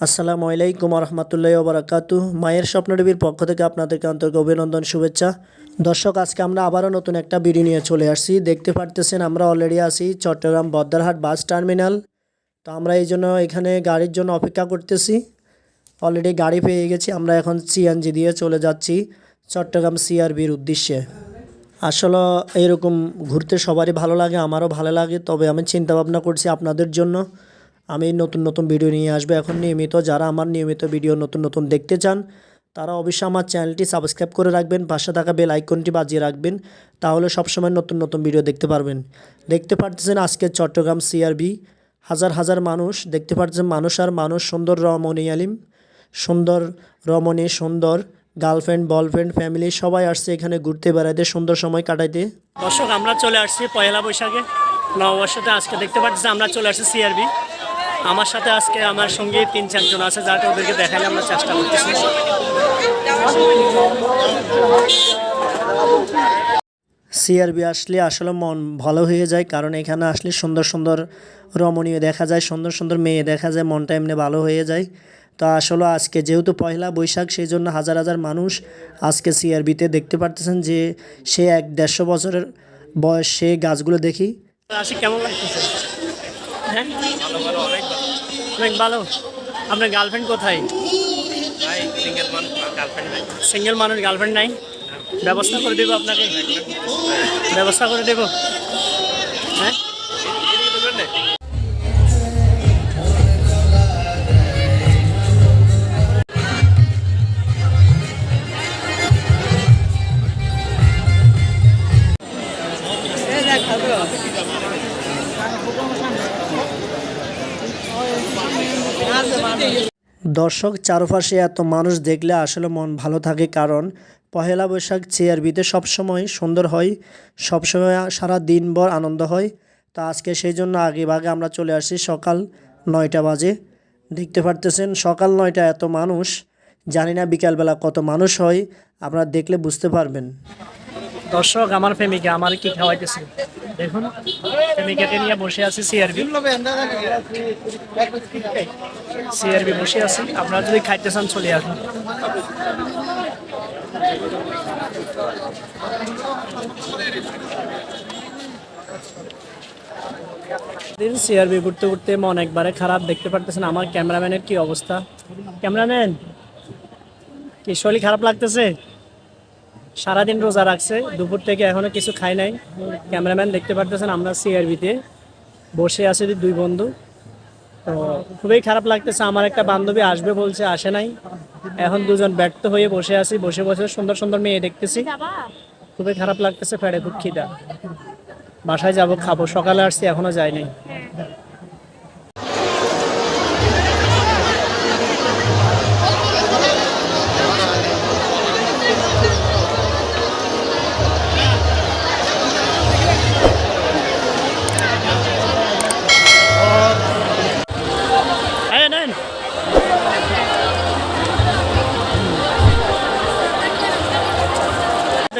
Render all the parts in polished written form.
আসসালামু আলাইকুম রহমতুল্লাহি ওয়া বারাকাতুহু। মায়ের স্বপ্ন টিভির পক্ষ থেকে আপনাদেরকে আন্তরিক অভিনন্দন, শুভেচ্ছা। দর্শক, আজকে আমরা আবারও নতুন একটা ভিডিও নিয়ে চলে আসছি। দেখতে পারতেছেন আমরা অলরেডি আছি চট্টগ্রাম বদ্দারহাট বাস টার্মিনাল। তো আমরা এই জন্য এখানে গাড়ির জন্য অপেক্ষা করতেছি। অলরেডি গাড়ি পেয়ে গেছি। আমরা এখন সিএনজি দিয়ে চলে যাচ্ছি চট্টগ্রাম সিআরবির উদ্দেশ্যে। আসলে এইরকম ঘুরতে সবারই ভালো লাগে, আমারও ভালো লাগে। তবে আমি চিন্তা ভাবনা করছি আপনাদের জন্য আমি নতুন নতুন ভিডিও নিয়ে আসবো। এখন নিয়মিত যারা আমার নিয়মিত ভিডিও নতুন নতুন দেখতে চান তারা অবশ্যই আমার চ্যানেলটি সাবস্ক্রাইব করে রাখবেন, পাশে থাকা বেল আইকনটি বাজিয়ে রাখবেন, তাহলে সবসময় নতুন নতুন ভিডিও দেখতে পারবেন। দেখতে পাচ্ছেন আজকে চট্টগ্রাম সিআরবি, হাজার হাজার মানুষ দেখতে পাচ্ছেন, মানুষ আর মানুষ, সুন্দর রমণী আলিম, সুন্দর রমণী, সুন্দর গার্লফ্রেন্ড বয়ফ্রেন্ড ফ্যামিলি সবাই আসছে এখানে ঘুরতে বেড়াইতে, সুন্দর সময় কাটাইতে। দর্শক, আমরা চলে আসছি পয়লা বৈশাখে নববর্ষতে। আজকে দেখতে পাচ্ছি আমরা চলে আসছি সিআরবি। আমার সাথে আজকে আমার সঙ্গে 3-4 জন আছে, যাকে ওদেরকে দেখালে আমরা চেষ্টা করতেছি। সিআরবি আসলে আসলে মন ভালো হয়ে যায়, কারণ এখানে আসলে সুন্দর সুন্দর রমণীয় দেখা যায়, সুন্দর সুন্দর মেয়ে দেখা যায়, মনটা এমনি ভালো হয়ে যায়। তো আসলে আজকে যেহেতু পয়লা বৈশাখ, সেই জন্য হাজার হাজার মানুষ আজকে সিআরবিতে। দেখতে পারতেছেন যে সে 1-150 বছরের বয়স, সে গাছগুলো দেখি আসি কেমন লাগতেছে। হ্যাঁ, অনেক ভালো। আপনার গার্লফ্রেন্ড কোথায়? সিঙ্গেল মানুষ, গার্লফ্রেন্ড নাই? ব্যবস্থা করে দেবো আপনাকে, ব্যবস্থা করে দেবো। হ্যাঁ, দর্শক, চারপাশে এত মানুষ দেখলে আসলে মন ভালো থাকে, কারণ পহেলা বৈশাখ সিআরবিতে সবসময় সুন্দর হয়, সবসময় সারা দিনভর আনন্দ হয়। তো আজকে সেই জন্য আগে ভাগে আমরা চলে আসছি সকাল 9টা বাজে। দেখতে পারতেছেন সকাল 9টা, এত মানুষ। জানি না বিকালবেলা কত মানুষ হয়, আপনারা দেখলে বুঝতে পারবেন। দর্শক, আমার প্রেমিকা আমার কি খাওয়াইতেছে দেখুন। প্রেমিকাকে নিয়ে বসে আছি সিআরবি বসে আছি। আপনারা যদি খাইতে চান চলে আসুন। সিআরবি ঘুরতে ঘুরতে মন একবারে খারাপ। দেখতে পারতেছেন আমার ক্যামেরাম্যানের কি অবস্থা। ক্যামেরাম্যান, কি শরীর খারাপ লাগতেছে? সারাদিন রোজা রাখছে, দুপুর থেকে এখনো কিছু খাই নাই। ক্যামেরাম্যান দেখতে পারতেছেন আমরা সিআরবিতে বসে আছি 2 বন্ধু। তো খুবই খারাপ লাগতেছে। আমার একটা বান্ধবী আসবে বলছে, আসে নাই। এখন 2 জন ব্যর্থ হয়ে বসে আছি, বসে বসে সুন্দর সুন্দর মেয়ে দেখতেছি। খুবই খারাপ লাগতেছে, ফেড়ে দুঃখিতা। বাসায় যাব, খাবো। সকালে আসছি, এখনো যাই নাই।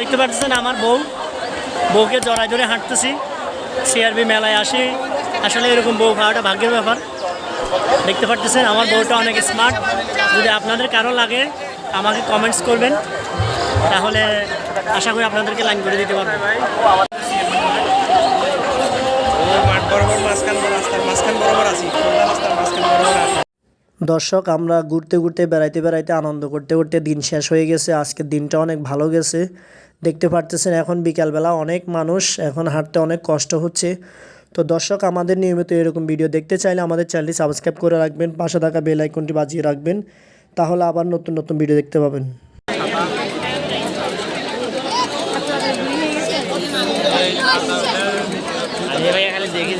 দেখতে পাচ্ছেন আমার বউকে জড়াই ধরে হাঁটতেছি। সিআরবি মেলায় আসি, আসলে এরকম বউ পাওয়াটা ভাগ্যের ব্যাপার। দেখতে পাচ্ছেন আমার বউটা অনেক স্মার্ট। যদি আপনাদের কারো লাগে আমাকে কমেন্টস করবেন, তাহলে আশা করি আপনাদেরকে লাইন করে দিতে পারবো। দর্শক, আমরা ঘুরতে ঘুরতে বেড়াইতে বেড়াইতে আনন্দ করতে করতে দিন শেষ হয়ে গেছে। আজকের দিনটা অনেক ভালো গেছে। দেখতে পারতেছেন এখন বিকালবেলা, অনেক মানুষ, এখন হাঁটতে অনেক কষ্ট হচ্ছে। তো দর্শক, আমাদের নিয়মিত এরকম ভিডিও দেখতে চাইলে আমাদের চ্যানেলটি সাবস্ক্রাইব করে রাখবেন, পাশে থাকা বেল আইকনটি বাজিয়ে রাখবেন, তাহলে আবার নতুন নতুন ভিডিও দেখতে পাবেন। দেখি